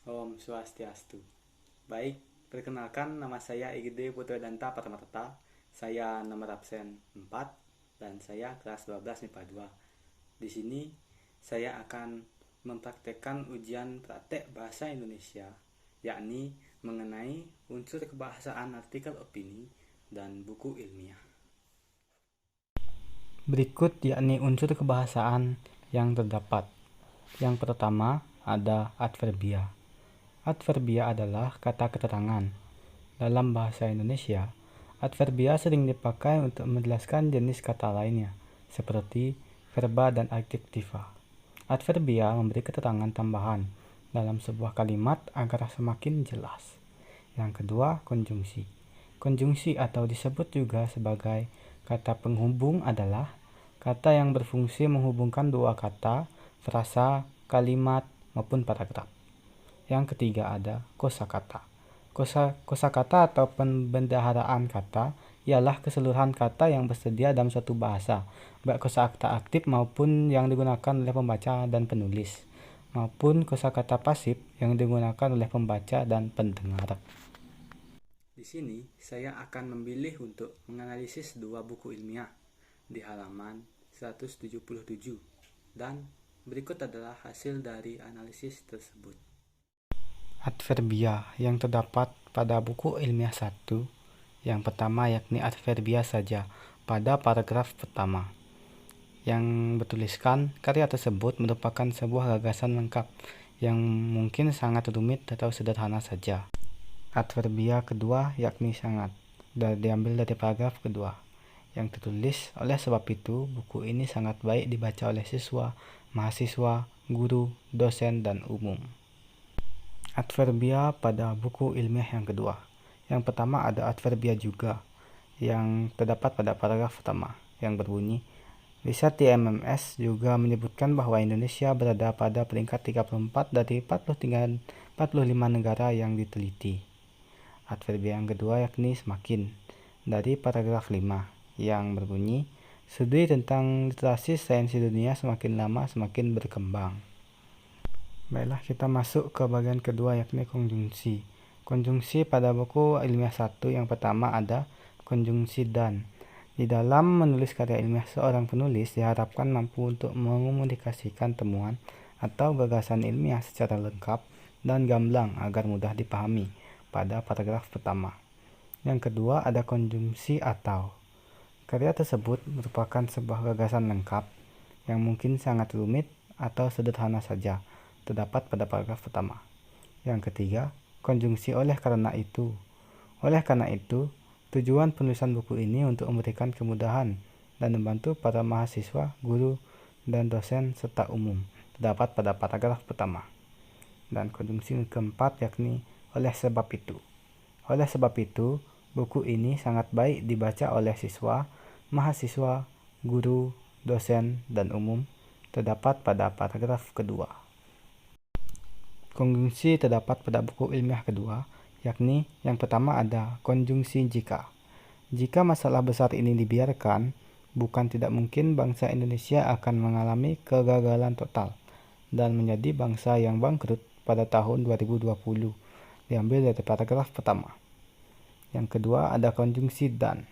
Om Swastiastu. Baik, perkenalkan nama saya Igede Putradanta Pramarta. Saya nomor absen 4 dan saya kelas 12 MIPA 2. Di sini saya akan mempraktekkan ujian praktek bahasa Indonesia, yakni mengenai unsur kebahasaan artikel opini dan buku ilmiah. Berikut yakni unsur kebahasaan yang terdapat. Yang pertama ada adverbia. Adverbia adalah kata keterangan. Dalam bahasa Indonesia, adverbia sering dipakai untuk menjelaskan jenis kata lainnya, seperti verba dan adjektiva. Adverbia memberi keterangan tambahan dalam sebuah kalimat agar semakin jelas. Yang kedua, konjungsi. Konjungsi atau disebut juga sebagai kata penghubung adalah kata yang berfungsi menghubungkan dua kata, frasa, kalimat, maupun paragraf. Yang ketiga ada kosakata. Kosakata atau pembendaharaan kata ialah keseluruhan kata yang bersedia dalam suatu bahasa, baik kosakata aktif maupun yang digunakan oleh pembaca dan penulis, maupun kosakata pasif yang digunakan oleh pembaca dan pendengar. Di sini saya akan memilih untuk menganalisis dua buku ilmiah di halaman 177 dan berikut adalah hasil dari analisis tersebut. Adverbia yang terdapat pada buku ilmiah 1 yang pertama yakni adverbia saja pada paragraf pertama yang bertuliskan karya tersebut merupakan sebuah gagasan lengkap yang mungkin sangat rumit atau sederhana saja. Adverbia kedua yakni sangat diambil dari paragraf kedua yang tertulis oleh sebab itu buku ini sangat baik dibaca oleh siswa, mahasiswa, guru, dosen, dan umum. Adverbia pada buku ilmiah yang kedua. Yang pertama ada adverbia juga yang terdapat pada paragraf pertama yang berbunyi riset di MMS juga menyebutkan bahwa Indonesia berada pada peringkat 34 dari 45 negara yang diteliti. Adverbia yang kedua yakni semakin dari paragraf 5 yang berbunyi studi tentang literasi sains di dunia semakin lama semakin berkembang. Baiklah, kita masuk ke bagian kedua yakni konjungsi. Konjungsi pada buku ilmiah 1 yang pertama ada konjungsi dan. Di dalam menulis karya ilmiah seorang penulis diharapkan mampu untuk mengomunikasikan temuan atau gagasan ilmiah secara lengkap dan gamblang agar mudah dipahami pada paragraf pertama. Yang kedua ada konjungsi atau. Karya tersebut merupakan sebuah gagasan lengkap yang mungkin sangat rumit atau sederhana saja terdapat pada paragraf pertama. Yang ketiga, konjungsi oleh karena itu. Oleh karena itu, tujuan penulisan buku ini untuk memberikan kemudahan dan membantu para mahasiswa, guru, dan dosen serta umum terdapat pada paragraf pertama. Dan konjungsi keempat yakni oleh sebab itu. Oleh sebab itu, buku ini sangat baik dibaca oleh siswa, mahasiswa, guru, dosen, dan umum terdapat pada paragraf kedua. Konjungsi terdapat pada buku ilmiah kedua, yakni yang pertama ada konjungsi jika. Jika masalah besar ini dibiarkan, bukan tidak mungkin bangsa Indonesia akan mengalami kegagalan total dan menjadi bangsa yang bangkrut pada tahun 2020, diambil dari paragraf pertama. Yang kedua ada konjungsi dan.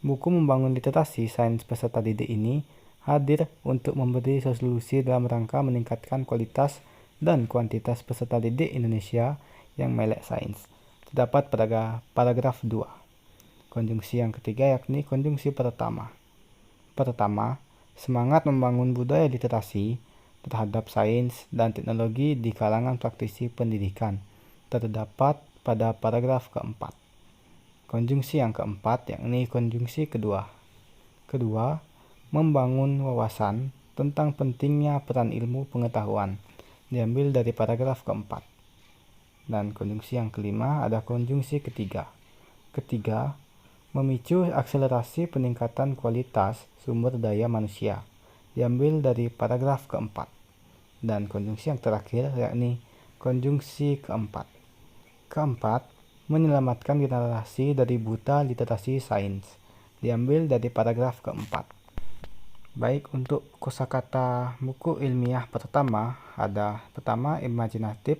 Buku membangun literasi sains peserta didik ini hadir untuk memberi solusi dalam rangka meningkatkan kualitas dan kuantitas peserta didik Indonesia yang melek sains. Terdapat pada paragraf 2. Konjungsi yang ketiga yakni konjungsi pertama. Pertama, semangat membangun budaya literasi terhadap sains dan teknologi di kalangan praktisi pendidikan. Terdapat pada paragraf keempat. Konjungsi yang keempat yakni konjungsi kedua. Kedua, membangun wawasan tentang pentingnya peran ilmu pengetahuan. Diambil dari paragraf keempat. Dan konjungsi yang kelima ada konjungsi ketiga. Ketiga, memicu akselerasi peningkatan kualitas sumber daya manusia. Diambil dari paragraf keempat. Dan konjungsi yang terakhir yakni konjungsi keempat. Keempat, menyelamatkan generasi dari buta literasi sains. Diambil dari paragraf keempat. Baik, untuk kosakata buku ilmiah pertama ada pertama imajinatif,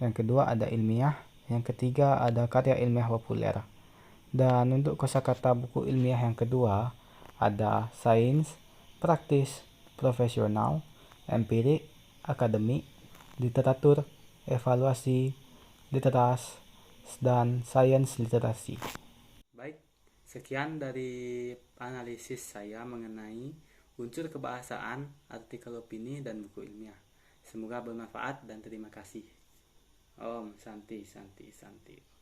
Yang kedua ada ilmiah. Yang ketiga ada karya ilmiah populer. Dan untuk kosakata buku ilmiah yang kedua ada sains, praktis, profesional, empirik, akademik, literatur, evaluasi, literas, dan sains literasi. Baik, sekian dari analisis saya mengenai unsur kebahasaan, artikel opini, dan buku ilmiah. Semoga bermanfaat dan terima kasih. Om Santi Santi Santi.